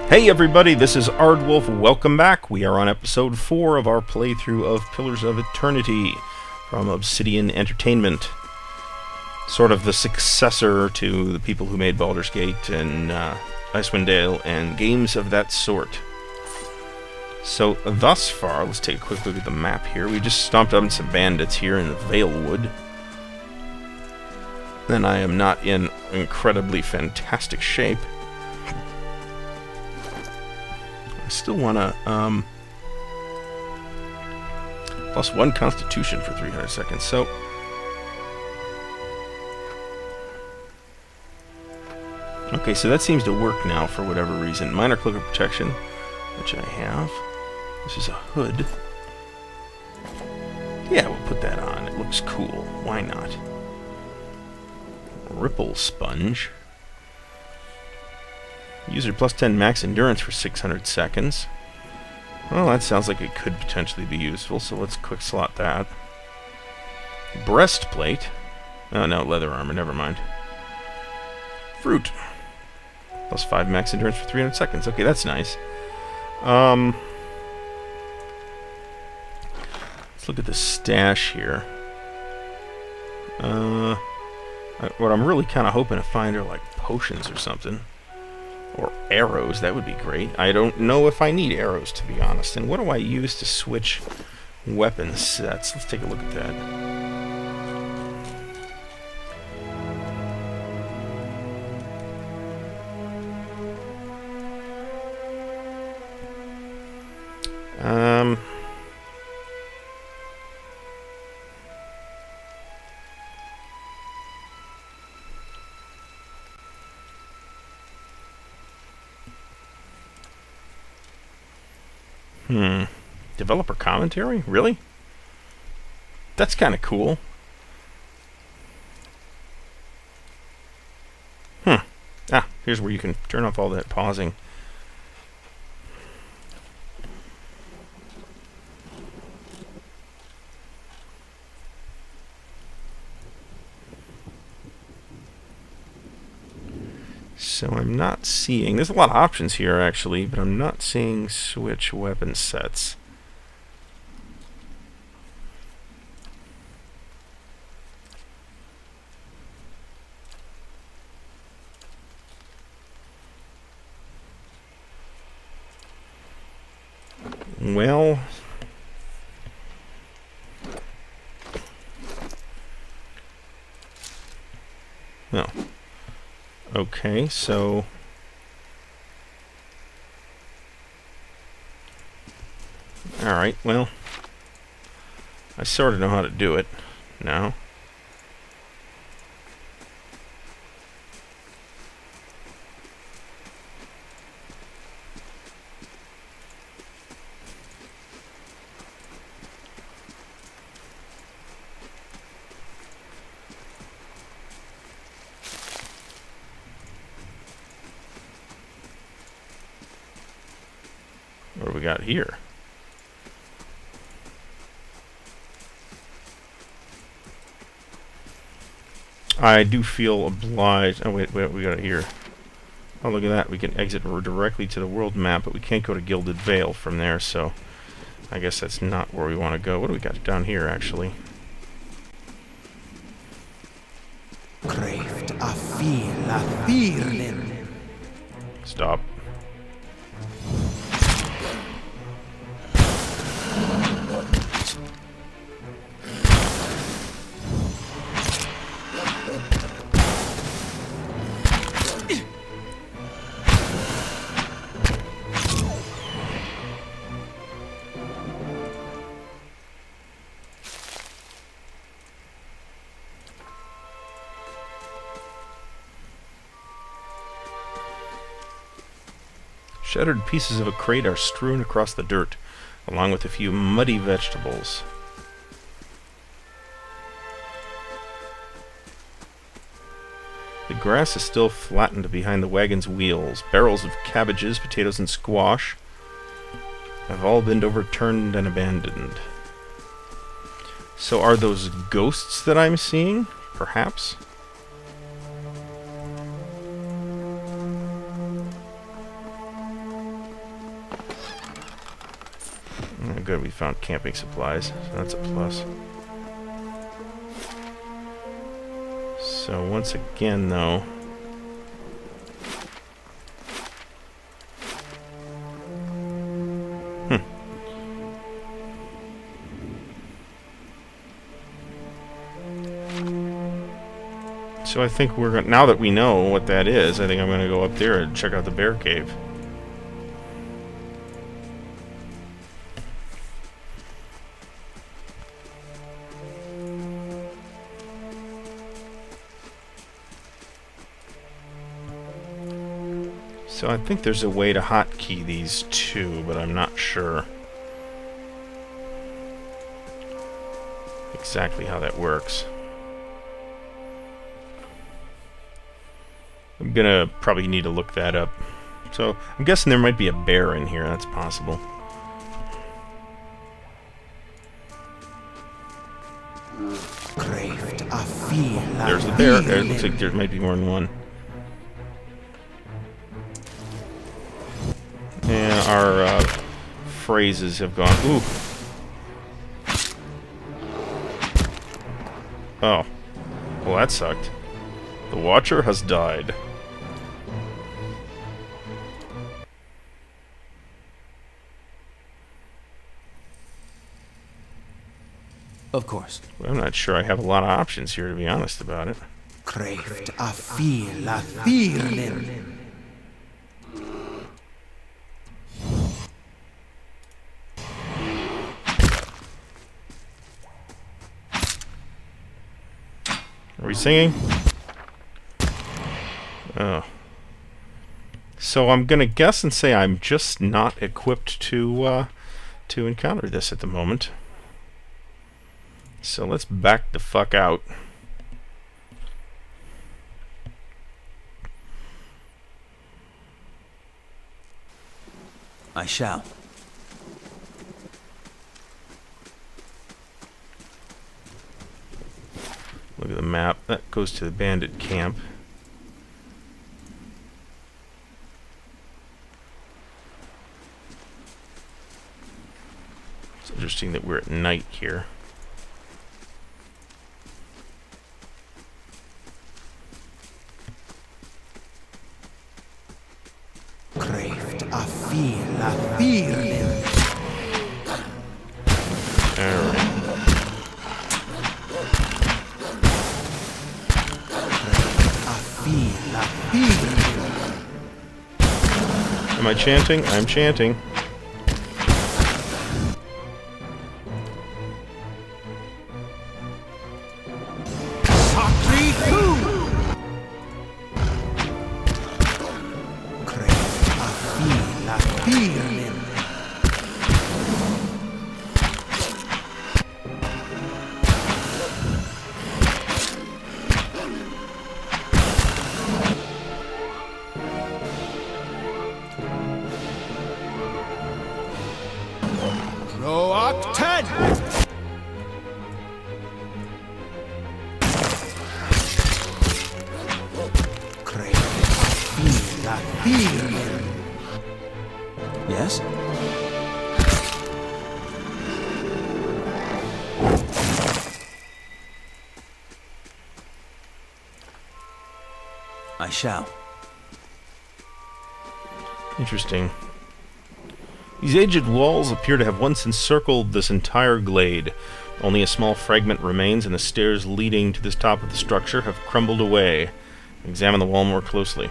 Hey everybody, this is Ardwulf. Welcome back. We are on episode 4 of our playthrough of Pillars of Eternity from Obsidian Entertainment. Sort of the successor to the people who made Baldur's Gate and Icewind Dale and games of that sort. So thus far, let's take a quick look at the map here. We just stomped up some bandits here in the Valewood. And I am not in incredibly fantastic shape. I still want to, plus 1 constitution for 300 seconds, so... Okay, so that seems to work now for whatever reason. Minor cloak of protection, which I have. This is a hood. Yeah, we'll put that on. It looks cool. Why not? Ripple sponge. User plus 10 max endurance for 600 seconds. Well, that sounds like it could potentially be useful, so let's quick slot that. Breastplate. Oh no, leather armor, never mind. Fruit. Plus 5 max endurance for 300 seconds. Okay, that's nice. Let's look at the stash here. What I'm really kind of hoping to find are like potions or something. Or arrows, that would be great. I don't know if I need arrows, to be honest. And what do I use to switch weapon sets? Let's take a look at that. Developer commentary? Really? That's kind of cool. Ah, here's where you can turn off all that pausing. So I'm not seeing... There's a lot of options here, actually, but I'm not seeing switch weapon sets. Well... No. Okay, so... Alright, well... I sort of know how to do it now. What do we got here? I do feel obliged... Oh, wait, we got it here. Oh, look at that. We can exit directly to the world map, but we can't go to Gilded Vale from there, so... I guess that's not where we want to go. What do we got down here, actually? Stop. Shattered pieces of a crate are strewn across the dirt, along with a few muddy vegetables. The grass is still flattened behind the wagon's wheels. Barrels of cabbages, potatoes, and squash have all been overturned and abandoned. So are those ghosts that I'm seeing? Perhaps? Oh, good, we found camping supplies, so that's a plus. So once again, though... So I think we're going, now that we know what that is, I think I'm going to go up there and check out the bear cave. So I think there's a way to hotkey these two, but I'm not sure exactly how that works. I'm gonna probably need to look that up. So, I'm guessing there might be a bear in here, that's possible. There's the bear. It looks like there might be more than one. And our phrases have gone... Ooh! Oh. Well, that sucked. The Watcher has died. Of course. Well, I'm not sure I have a lot of options here, to be honest about it. Kraft a feel a feeling. Are we singing? Oh. So I'm gonna guess and say I'm just not equipped to encounter this at the moment. So let's back the fuck out. I shall. Look at the map. That goes to the Bandit Camp. It's interesting that we're at night here. Kraft a feel a feeling. Alright. Am I chanting? I'm chanting. Yes? I shall. Interesting. These aged walls appear to have once encircled this entire glade. Only a small fragment remains, and the stairs leading to the top of the structure have crumbled away. Examine the wall more closely.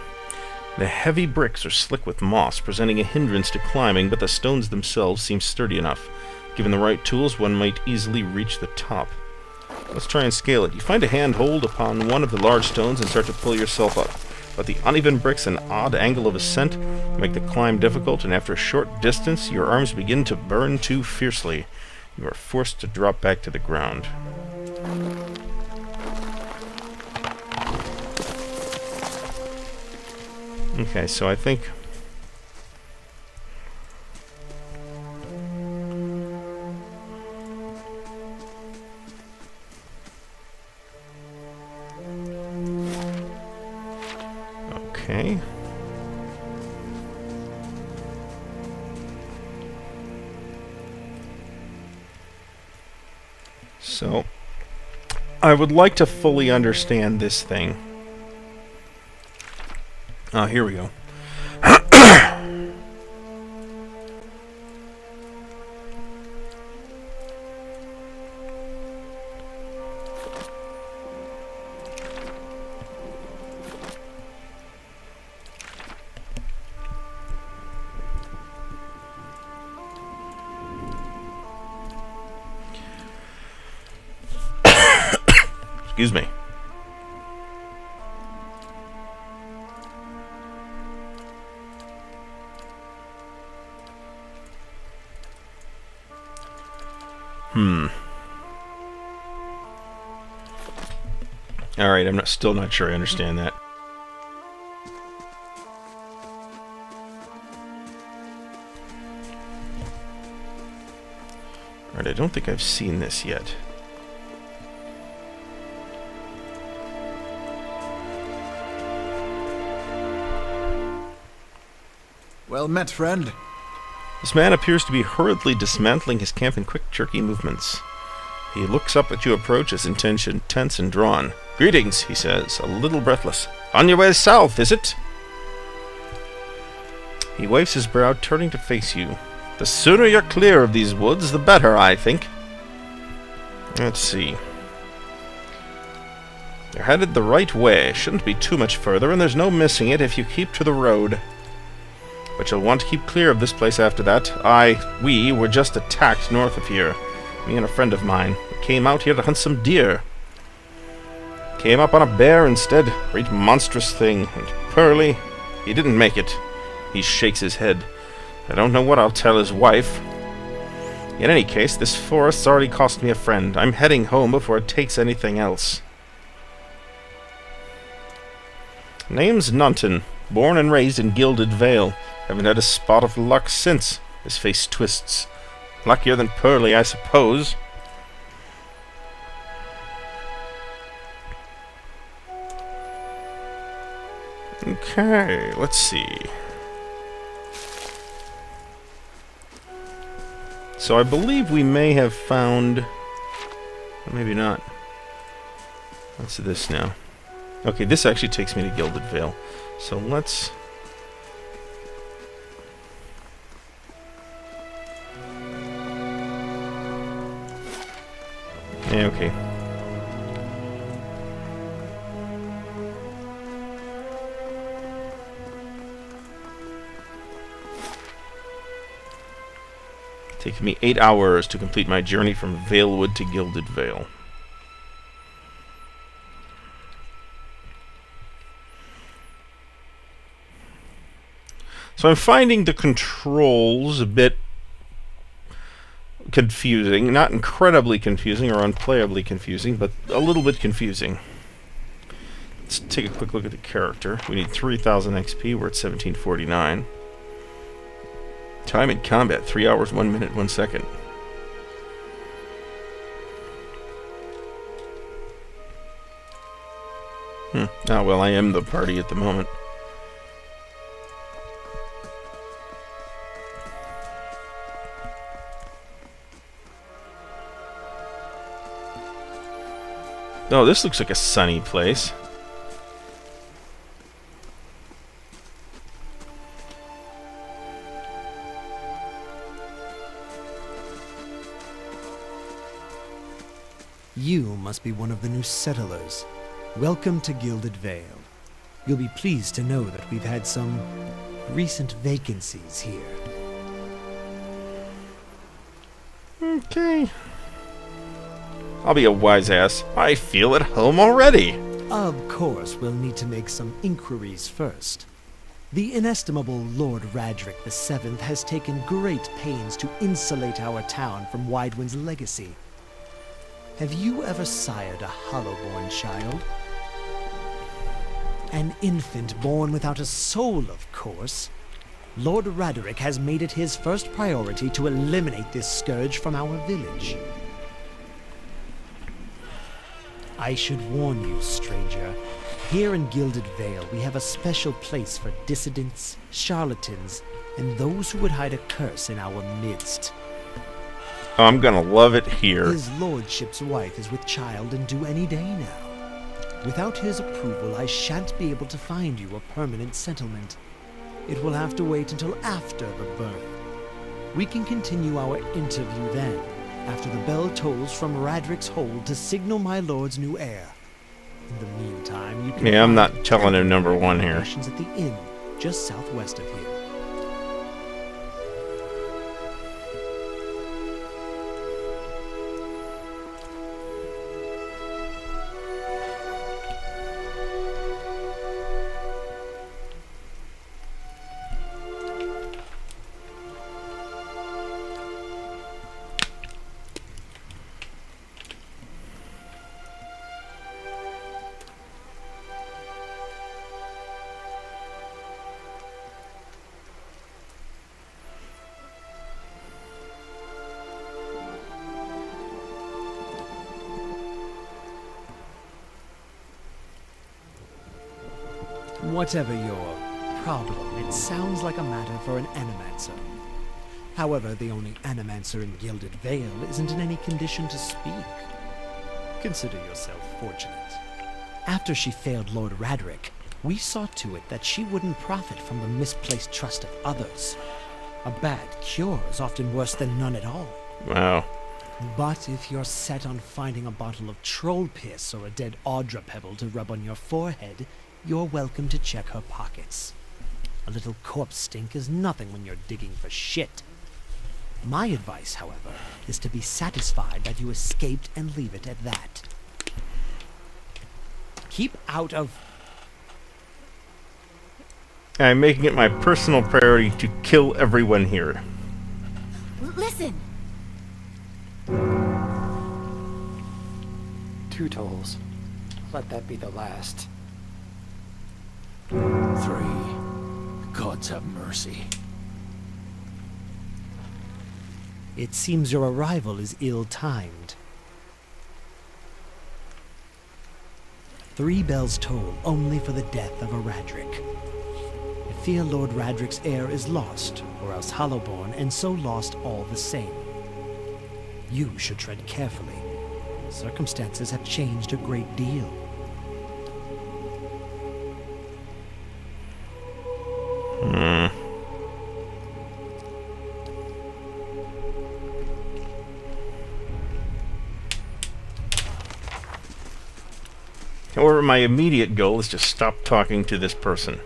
The heavy bricks are slick with moss, presenting a hindrance to climbing, but the stones themselves seem sturdy enough. Given the right tools, one might easily reach the top. Let's try and scale it. You find a handhold upon one of the large stones and start to pull yourself up. But the uneven bricks and odd angle of ascent make the climb difficult, and after a short distance, your arms begin to burn too fiercely. You are forced to drop back to the ground. Okay, so I think... Okay. So, I would like to fully understand this thing. Oh, here we go. Excuse me. Alright, I'm still not sure I understand that. Alright, I don't think I've seen this yet. Well met, friend. This man appears to be hurriedly dismantling his camp in quick, jerky movements. He looks up at you approach, his intention tense and drawn. "Greetings," he says, a little breathless. "On your way south, is it?" He wipes his brow, turning to face you. "The sooner you're clear of these woods, the better, I think." Let's see. You're headed the right way. Shouldn't be too much further, and there's no missing it if you keep to the road. But you'll want to keep clear of this place after that. We were just attacked north of here. Me and a friend of mine. We came out here to hunt some deer. Came up on a bear instead. Great monstrous thing. And Pearly, he didn't make it. He shakes his head. I don't know what I'll tell his wife. In any case, this forest's already cost me a friend. I'm heading home before it takes anything else. Name's Nunton. Born and raised in Gilded Vale. Haven't had a spot of luck since. His face twists. Luckier than Pearly, I suppose. Okay, let's see. So I believe we may have found... Maybe not. What's this now? Okay, this actually takes me to Gilded Vale. So let's... Yeah, okay. Takes me 8 hours to complete my journey from Valewood to Gilded Vale. So I'm finding the controls a bit confusing. Not incredibly confusing or unplayably confusing, but a little bit confusing. Let's take a quick look at the character. We need 3,000 XP. We're at 1749. Time in combat, 3 hours, 1 minute, 1 second. Oh, well, I am the party at the moment. Oh, this looks like a sunny place. You must be one of the new settlers. Welcome to Gilded Vale. You'll be pleased to know that we've had some recent vacancies here. Okay. I'll be a wise ass. I feel at home already. Of course, we'll need to make some inquiries first. The inestimable Lord Radric VII has taken great pains to insulate our town from Widewind's legacy. Have you ever sired a Hollowborn child? An infant born without a soul, of course. Lord Radric has made it his first priority to eliminate this scourge from our village. I should warn you, stranger. Here in Gilded Vale, we have a special place for dissidents, charlatans, and those who would hide a curse in our midst. Oh, I'm gonna love it here. His lordship's wife is with child and due any day now. Without his approval, I shan't be able to find you a permanent settlement. It will have to wait until after the birth. We can continue our interview then, after the bell tolls from Radric's hold to signal my lord's new heir. In the meantime, you can Yeah, I'm find not telling him number one here. accommodations at the inn, just southwest of here. Whatever your problem, it sounds like a matter for an animancer. However, the only animancer in Gilded Vale isn't in any condition to speak. Consider yourself fortunate. After she failed Lord Radric, we saw to it that she wouldn't profit from the misplaced trust of others. A bad cure is often worse than none at all. Wow. But if you're set on finding a bottle of troll piss or a dead Audra pebble to rub on your forehead, you're welcome to check her pockets. A little corpse stink is nothing when you're digging for shit. My advice, however, is to be satisfied that you escaped and leave it at that. Keep out of... I'm making it my personal priority to kill everyone here. Listen! 2 tolls. Let that be the last. 3. Gods have mercy. It seems your arrival is ill-timed. 3 bells toll only for the death of a Radric. I fear Lord Radric's heir is lost, or else Hollowborn, and so lost all the same. You should tread carefully. Circumstances have changed a great deal. However, my immediate goal is to stop talking to this person.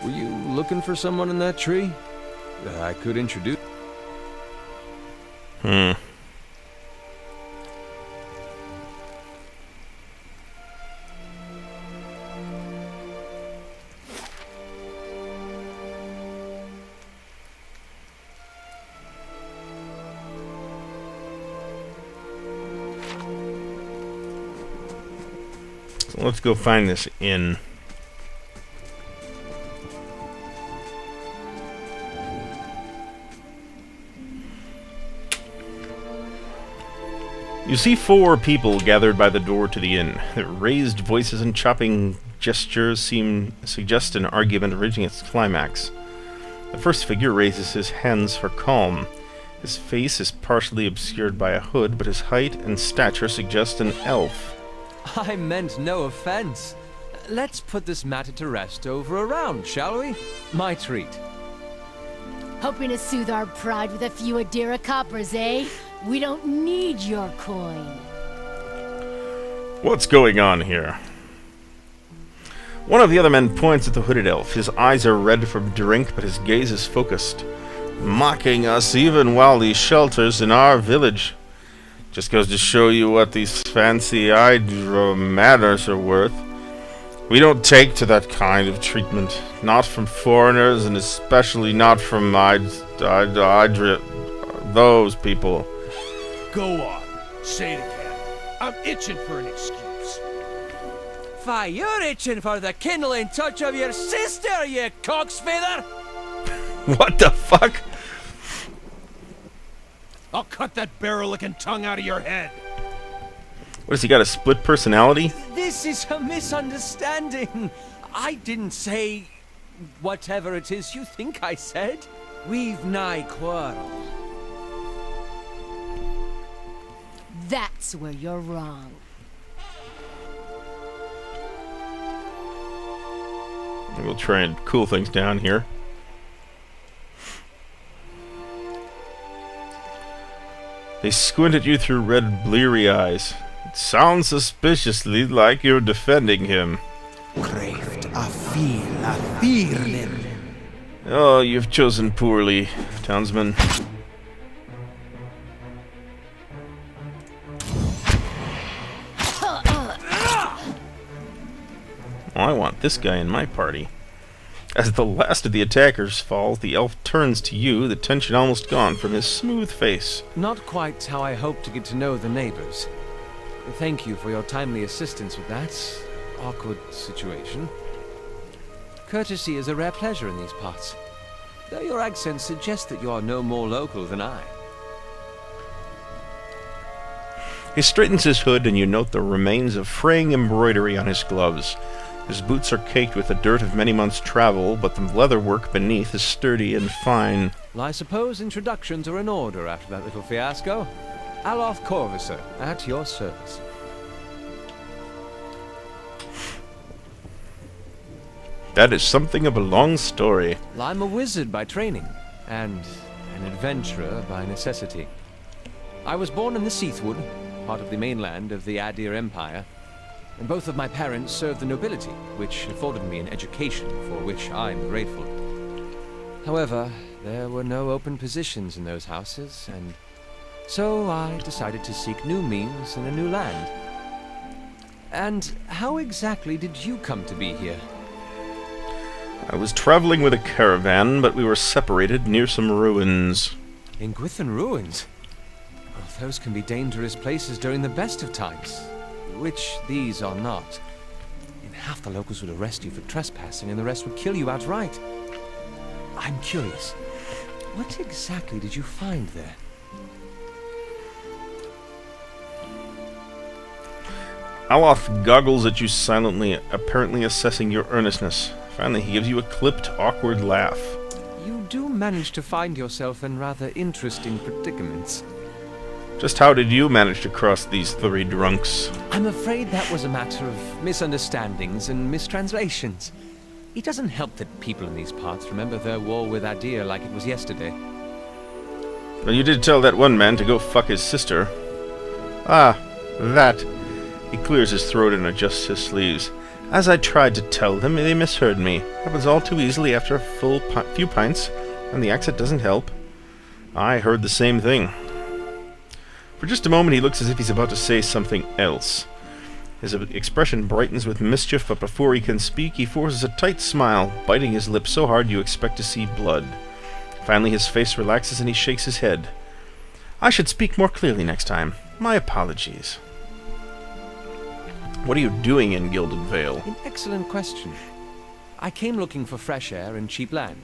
Were you looking for someone in that tree? I could introduce... So let's go find this inn. You see 4 people gathered by the door to the inn. Their raised voices and chopping gestures suggest an argument reaching its climax. The first figure raises his hands for calm. His face is partially obscured by a hood, but his height and stature suggest an elf. I meant no offense. Let's put this matter to rest over a round, shall we? My treat. Hoping to soothe our pride with a few Adira coppers, eh? We don't need your coin. What's going on here? One of the other men points at the hooded elf. His eyes are red from drink, but his gaze is focused. Mocking us even while he shelters in our village. Just goes to show you what these fancy-eyed manners are worth. We don't take to that kind of treatment. Not from foreigners, and especially not from Those people. Go on. Say it again. I'm itching for an excuse. Why, you're itching for the kindling touch of your sister, you cocksfeather! What the fuck? I'll cut that barrel-licking tongue out of your head. What, has he got a split personality? This is a misunderstanding. I didn't say whatever it is you think I said. We've nigh quarrel. That's where you're wrong. We'll try and cool things down here. They squint at you through red, bleary eyes. It sounds suspiciously like you're defending him. Craved a feeling. Oh, you've chosen poorly, townsman. I want this guy in my party. As the last of the attackers falls, the elf turns to you, the tension almost gone from his smooth face. Not quite how I hoped to get to know the neighbors. Thank you for your timely assistance with that awkward situation. Courtesy is a rare pleasure in these parts, though your accent suggests that you are no more local than I. He straightens his hood, and you note the remains of fraying embroidery on his gloves. His boots are caked with the dirt of many months' travel, but the leatherwork beneath is sturdy and fine. Well, I suppose introductions are in order after that little fiasco. Aloth Corvisor, at your service. That is something of a long story. Well, I'm a wizard by training, and an adventurer by necessity. I was born in the Seathwood, part of the mainland of the Adir Empire, and both of my parents served the nobility, which afforded me an education for which I'm grateful. However, there were no open positions in those houses, and so I decided to seek new means in a new land. And how exactly did you come to be here? I was traveling with a caravan, but we were separated near some ruins. In Gwithan ruins? Well, those can be dangerous places during the best of times, which these are not. And half the locals would arrest you for trespassing, and the rest would kill you outright. I'm curious, what exactly did you find there? Aloth goggles at you silently, apparently assessing your earnestness. Finally, he gives you a clipped, awkward laugh. You do manage to find yourself in rather interesting predicaments. Just how did you manage to cross these three drunks? I'm afraid that was a matter of misunderstandings and mistranslations. It doesn't help that people in these parts remember their war with Adir like it was yesterday. Well, you did tell that one man to go fuck his sister. Ah, that. He clears his throat and adjusts his sleeves. As I tried to tell them, they misheard me. Happens all too easily after a few pints, and the accent doesn't help. I heard the same thing. For just a moment he looks as if he's about to say something else. His expression brightens with mischief, but before he can speak, he forces a tight smile, biting his lip so hard you expect to see blood. Finally his face relaxes and he shakes his head. I should speak more clearly next time. My apologies. What are you doing in Gilded Vale? An excellent question. I came looking for fresh air and cheap land.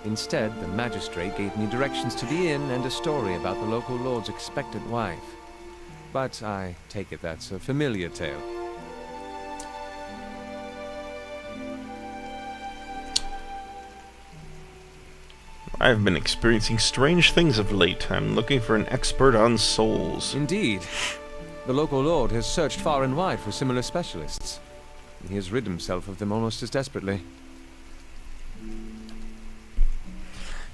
Instead, the magistrate gave me directions to the inn and a story about the local lord's expectant wife. But I take it that's a familiar tale. I've been experiencing strange things of late. I'm looking for an expert on souls. Indeed. The local lord has searched far and wide for similar specialists. He has rid himself of them almost as desperately.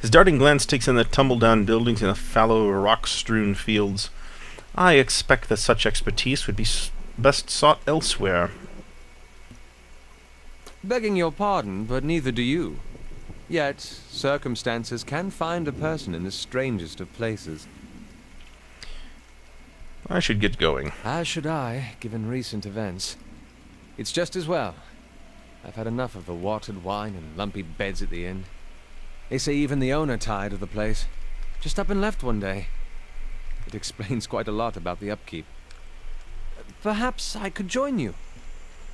His darting glance takes in the tumble-down buildings and the fallow, rock-strewn fields. I expect that such expertise would be best sought elsewhere. Begging your pardon, but neither do you. Yet, circumstances can find a person in the strangest of places. I should get going. As should I, given recent events. It's just as well. I've had enough of the watered wine and lumpy beds at the inn. They say even the owner tired of the place. Just up and left one day. It explains quite a lot about the upkeep. Perhaps I could join you.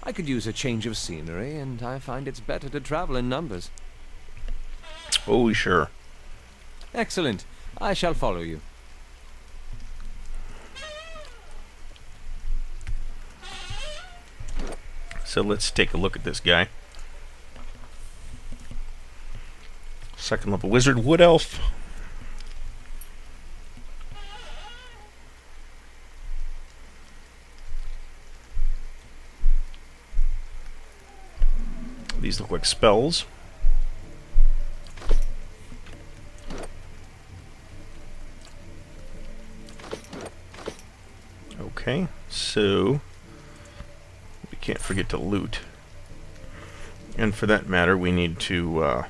I could use a change of scenery, and I find it's better to travel in numbers. Oh, sure. Excellent. I shall follow you. So let's take a look at this guy. Second level wizard, wood elf. These look like spells. Okay, so we can't forget to loot. And for that matter, we need to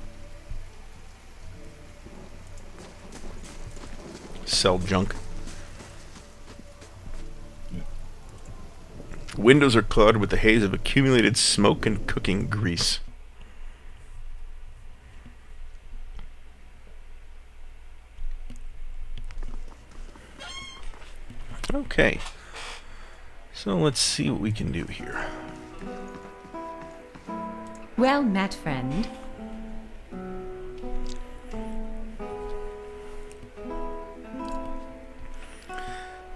sell junk. Windows are clouded with the haze of accumulated smoke and cooking grease. Okay. So let's see what we can do here. Well met, friend.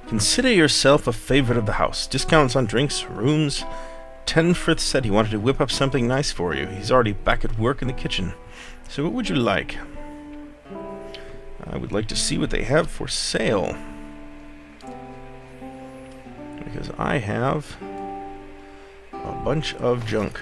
Consider yourself a favorite of the house. Discounts on drinks, rooms. Tenfrith said he wanted to whip up something nice for you. He's already back at work in the kitchen. So what would you like? I would like to see what they have for sale. Because I have a bunch of junk.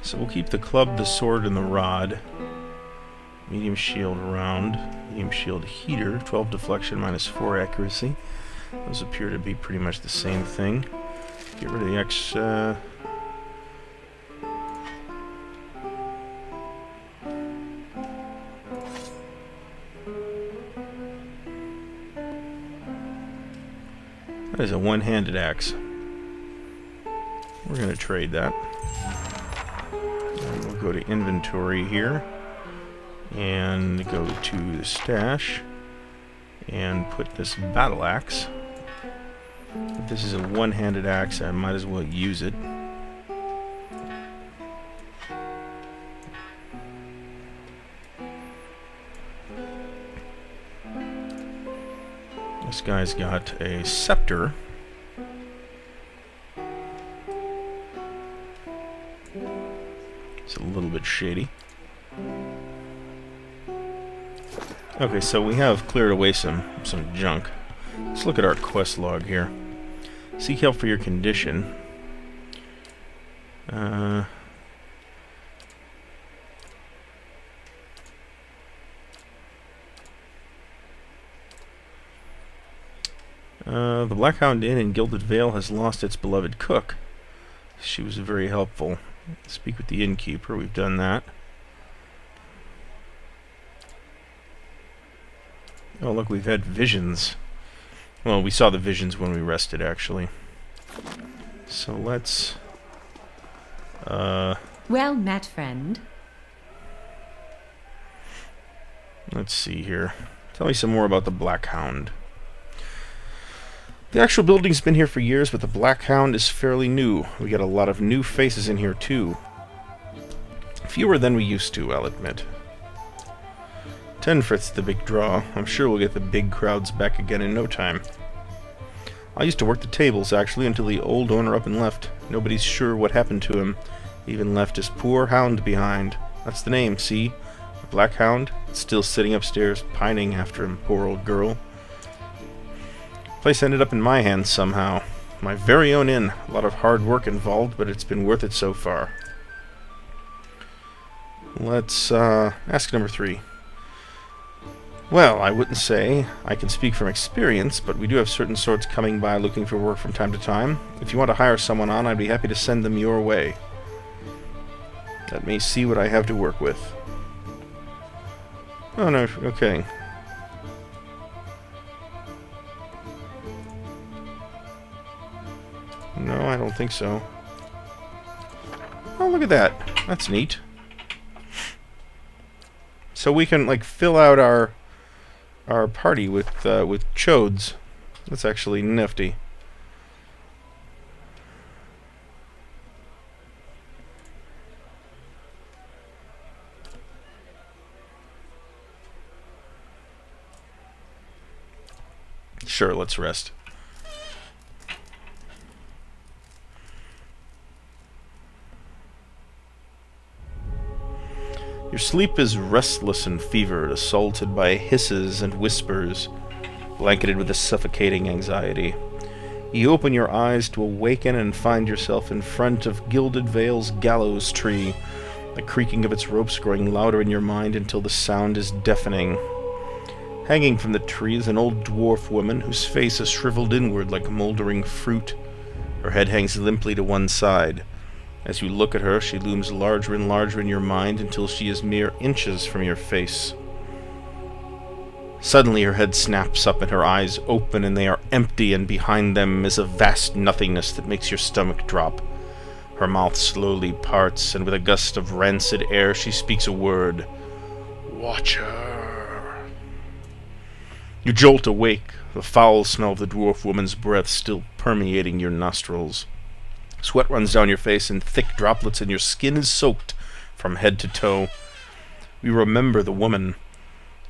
So we'll keep the club, the sword, and the rod. Medium shield round. Medium shield heater. 12 deflection, -4 accuracy. Those appear to be pretty much the same thing. Get rid of the X... That is a one-handed axe. We're going to trade that. And we'll go to inventory here. And go to the stash. And put this battle axe. If this is a one-handed axe, I might as well use it. This guy's got a scepter. It's a little bit shady. Okay, so we have cleared away some junk. Let's look at our quest log here. Seek help for your condition. The Black Hound Inn in Gilded Vale has lost its beloved cook. She was very helpful. Speak with the innkeeper. We've done that. Oh, look, we've had visions. Well, we saw the visions when we rested, actually. So let's... Well met, friend. Let's see here. Tell me some more about the Black Hound. The actual building's been here for years, but the Black Hound is fairly new. We got a lot of new faces in here, too. Fewer than we used to, I'll admit. Tenfrith's the big draw. I'm sure we'll get the big crowds back again in no time. I used to work the tables, actually, until the old owner up and left. Nobody's sure what happened to him. Even left his poor hound behind. That's the name, see? The Black Hound? It's still sitting upstairs, pining after him, poor old girl. Place ended up in my hands somehow. My very own inn. A lot of hard work involved, but it's been worth it so far. Let's ask number 3. Well, I wouldn't say I can speak from experience, but we do have certain sorts coming by looking for work from time to time. If you want to hire someone on, I'd be happy to send them your way. Let me see what I have to work with. Oh no, okay. No, I don't think so. Oh, look at that. That's neat. So we can, like, fill out our party with chodes. That's actually nifty. Sure, let's rest. Your sleep is restless and fevered, assaulted by hisses and whispers, blanketed with a suffocating anxiety. You open your eyes to awaken and find yourself in front of Gilded Vale's gallows tree, the creaking of its ropes growing louder in your mind until the sound is deafening. Hanging from the tree is an old dwarf woman whose face is shriveled inward like moldering fruit. Her head hangs limply to one side. As you look at her, she looms larger and larger in your mind until she is mere inches from your face. Suddenly her head snaps up and her eyes open, and they are empty, and behind them is a vast nothingness that makes your stomach drop. Her mouth slowly parts, and with a gust of rancid air she speaks a word. Watcher. You jolt awake, the foul smell of the dwarf woman's breath still permeating your nostrils. Sweat runs down your face in thick droplets, and your skin is soaked from head to toe. You remember the woman.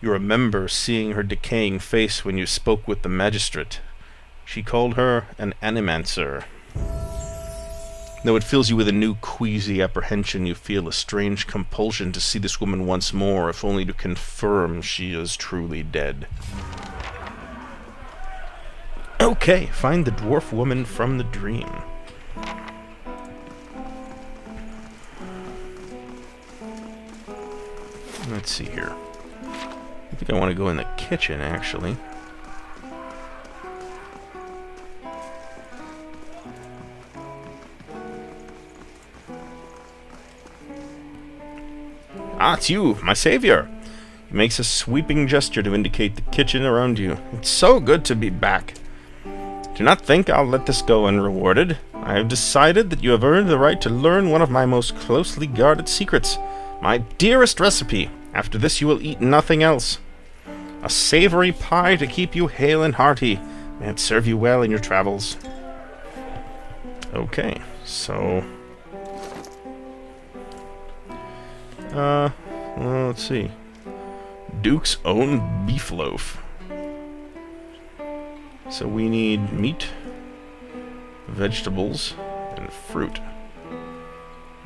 You remember seeing her decaying face when you spoke with the magistrate. She called her an animancer. Though it fills you with a new queasy apprehension, you feel a strange compulsion to see this woman once more, if only to confirm she is truly dead. Okay, find the dwarf woman from the dream. Let's see here. I think I want to go in the kitchen, actually. Ah, it's you, my savior. He makes a sweeping gesture to indicate the kitchen around you. It's so good to be back. Do not think I'll let this go unrewarded. I have decided that you have earned the right to learn one of my most closely guarded secrets. My dearest recipe. After this you will eat nothing else. A savory pie to keep you hale and hearty. May it serve you well in your travels. Okay, so... well, let's see. Duke's own beef loaf. So we need meat, vegetables, and fruit.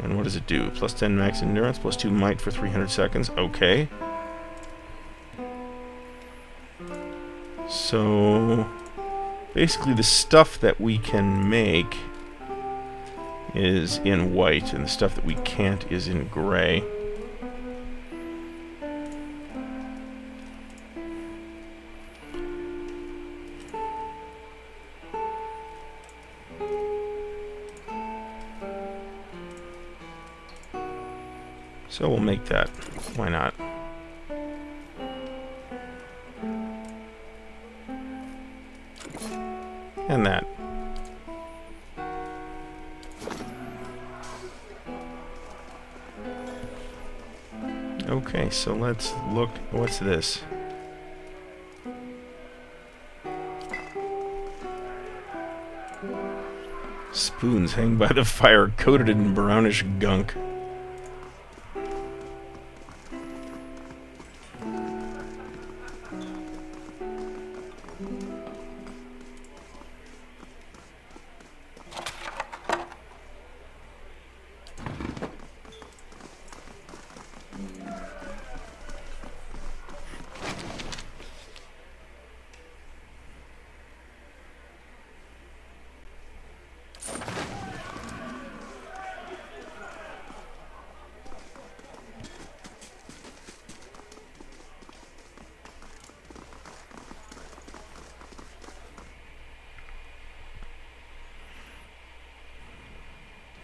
And what does it do? Plus 10 max endurance, plus 2 might for 300 seconds. Okay. So, basically the stuff that we can make is in white, and the stuff that we can't is in gray. So we'll make that. Why not? And that. Okay, so let's look. What's this? Spoons hang by the fire, coated in brownish gunk.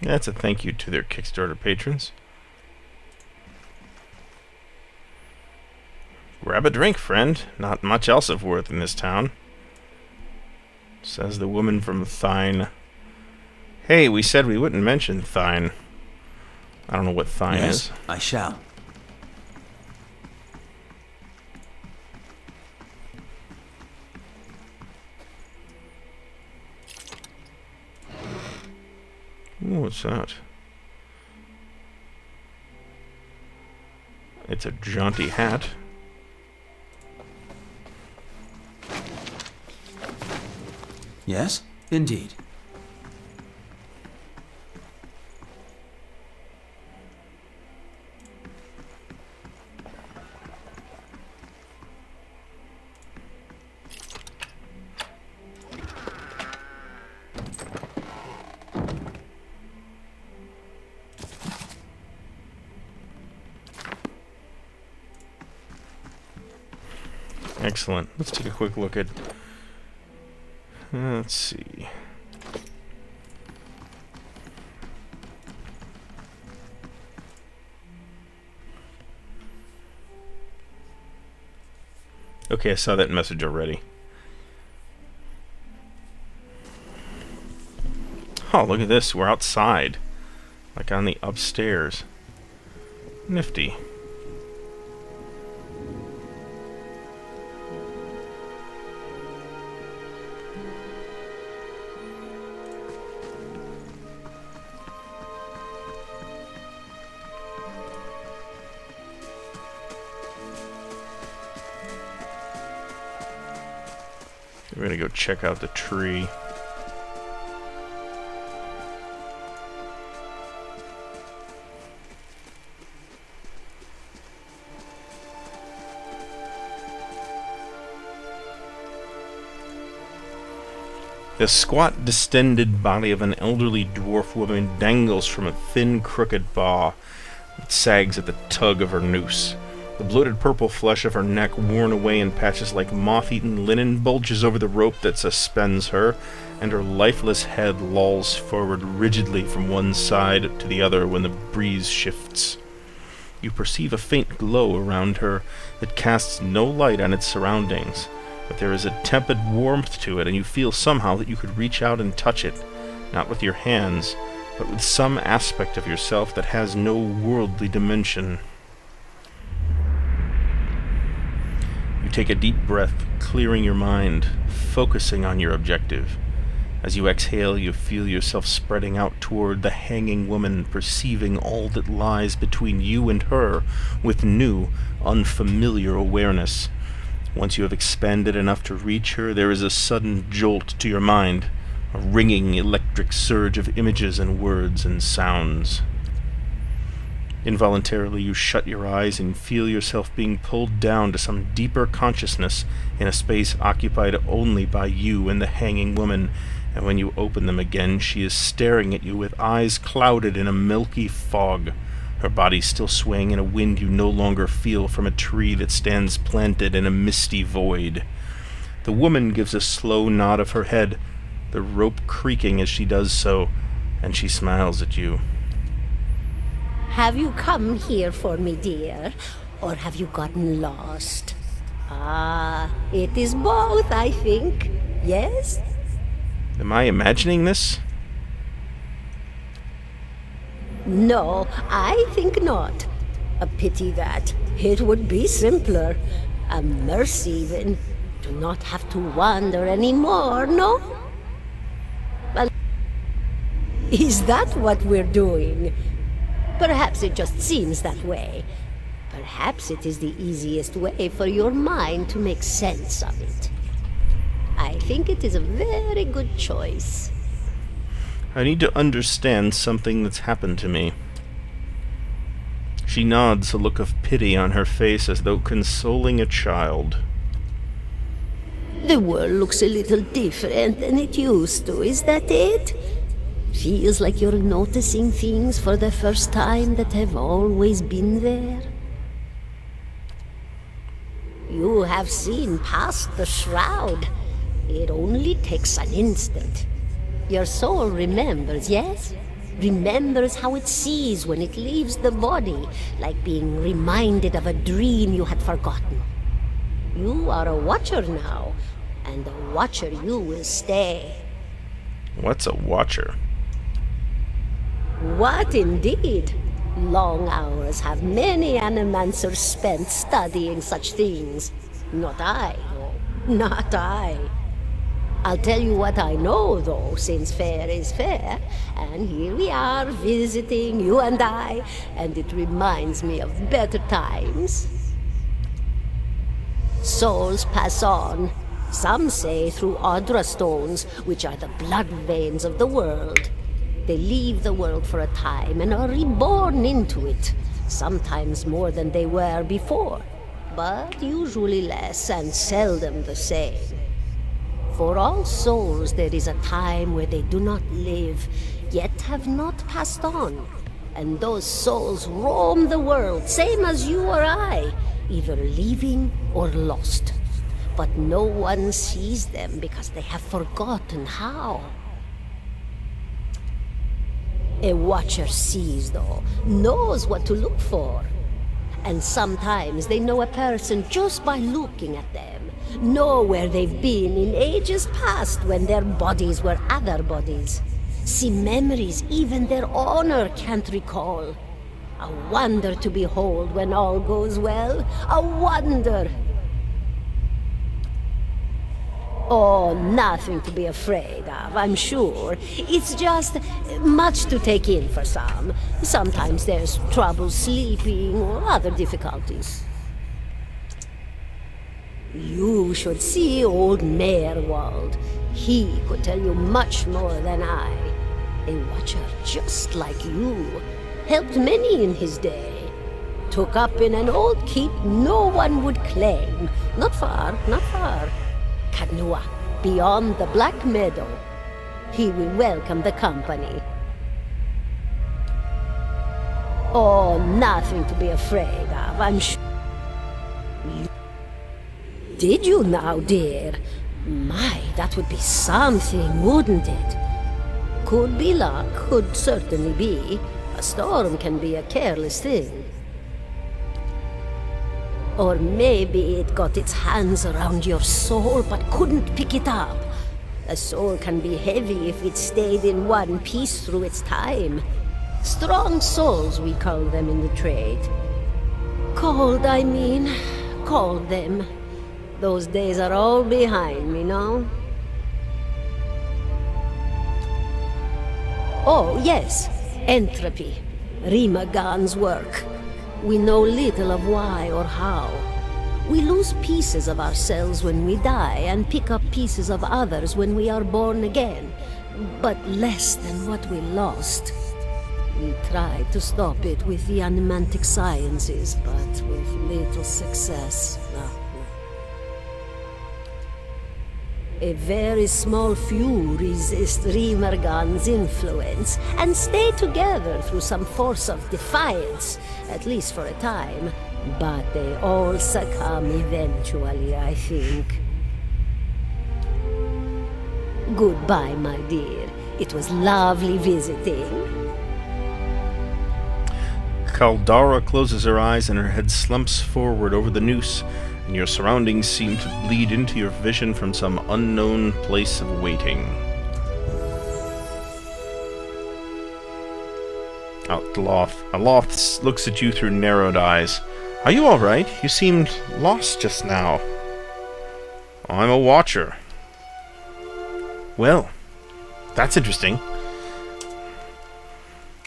That's a thank you to their Kickstarter patrons. Grab a drink, friend. Not much else of worth in this town. Says the woman from Thine. Hey, we said we wouldn't mention Thine. I don't know what Thine is. I shall. Ooh, what's that? It's a jaunty hat. Yes, indeed. Excellent. Let's take a quick look at... let's see. Okay, I saw that message already. Oh, look at this. We're outside. Like on the upstairs. Nifty. We're gonna go check out the tree. The squat, distended body of an elderly dwarf woman dangles from a thin, crooked bough that sags at the tug of her noose. The bloated purple flesh of her neck, worn away in patches like moth-eaten linen, bulges over the rope that suspends her, and her lifeless head lolls forward rigidly from one side to the other when the breeze shifts. You perceive a faint glow around her that casts no light on its surroundings, but there is a tepid warmth to it, and you feel somehow that you could reach out and touch it, not with your hands, but with some aspect of yourself that has no worldly dimension. You take a deep breath, clearing your mind, focusing on your objective. As you exhale, you feel yourself spreading out toward the hanging woman, perceiving all that lies between you and her with new, unfamiliar awareness. Once you have expanded enough to reach her, there is a sudden jolt to your mind, a ringing electric surge of images and words and sounds. Involuntarily, you shut your eyes and feel yourself being pulled down to some deeper consciousness in a space occupied only by you and the hanging woman, and when you open them again, she is staring at you with eyes clouded in a milky fog, her body still swaying in a wind you no longer feel from a tree that stands planted in a misty void. The woman gives a slow nod of her head, the rope creaking as she does so, and she smiles at you. Have you come here for me, dear, or have you gotten lost? Ah, it is both, I think. Yes? Am I imagining this? No, I think not. A pity that. It would be simpler. A mercy, even. To not have to wander anymore, no? Well, is that what we're doing? Perhaps it just seems that way. Perhaps it is the easiest way for your mind to make sense of it. I think it is a very good choice. I need to understand something that's happened to me. She nods, a look of pity on her face as though consoling a child. The world looks a little different than it used to, is that it? Feels like you're noticing things for the first time that have always been there. You have seen past the shroud. It only takes an instant. Your soul remembers, yes? remembers how it sees when it leaves the body, like being reminded of a dream you had forgotten. You are a watcher now, and a watcher you will stay. What's a watcher? What indeed? Long hours have many animancers spent studying such things. Not I, no, not I. I'll tell you what I know, though, since fair is fair, and here we are visiting, you and I, and it reminds me of better times. Souls pass on, some say through Audra stones, which are the blood veins of the world. They leave the world for a time and are reborn into it, sometimes more than they were before, but usually less and seldom the same. For all souls there is a time where they do not live, yet have not passed on, and those souls roam the world, same as you or I, either leaving or lost. But no one sees them because they have forgotten how. A watcher sees, though, knows what to look for. And sometimes they know a person just by looking at them, know where they've been in ages past when their bodies were other bodies. See memories even their owner can't recall. A wonder to behold when all goes well, a wonder. Oh, nothing to be afraid of, I'm sure. It's just much to take in for some. Sometimes there's trouble sleeping or other difficulties. You should see old Meerwald. He could tell you much more than I. A watcher just like you. Helped many in his day. Took up in an old keep no one would claim. Not far, not far. Kanua, beyond the Black Meadow. He will welcome the company. Oh, nothing to be afraid of, I'm sure. Did you now, dear? My, that would be something, wouldn't it? Could be luck, could certainly be. A storm can be a careless thing. Or maybe it got its hands around your soul but couldn't pick it up. A soul can be heavy if it stayed in one piece through its time. Strong souls, we call them in the trade. Cold, I mean. Called them. Those days are all behind me now. Oh, yes. Entropy. Rimagan's work. We know little of why or how. We lose pieces of ourselves when we die and pick up pieces of others when we are born again, but less than what we lost. We tried to stop it with the animantic sciences, but with little success. A very small few resist Rimergan's influence and stay together through some force of defiance, at least for a time. But they all succumb eventually, I think. Goodbye, my dear. It was lovely visiting. Caldara closes her eyes and her head slumps forward over the noose, and your surroundings seem to bleed into your vision from some unknown place of waiting. Aloth looks at you through narrowed eyes. Are you all right? You seemed lost just now. I'm a watcher. Well, that's interesting.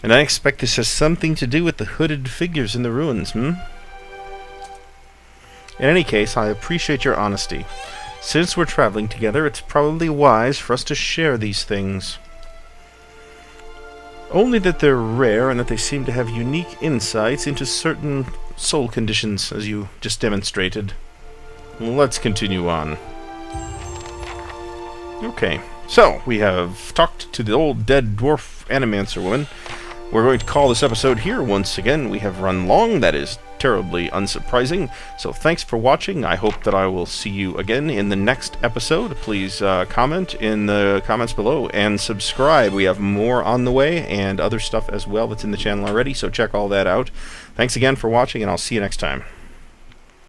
And I expect this has something to do with the hooded figures in the ruins, In any case, I appreciate your honesty. Since we're traveling together, it's probably wise for us to share these things. Only that they're rare and that they seem to have unique insights into certain soul conditions, as you just demonstrated. Let's continue on. Okay, so we have talked to the old dead dwarf animancer woman. We're going to call this episode here once again. We have run long, that is terribly unsurprising. So thanks for watching. I hope that I will see you again in the next episode. Please comment in the comments below and subscribe. We have more on the way and other stuff as well that's in the channel already, so check all that out. Thanks again for watching, and I'll see you next time.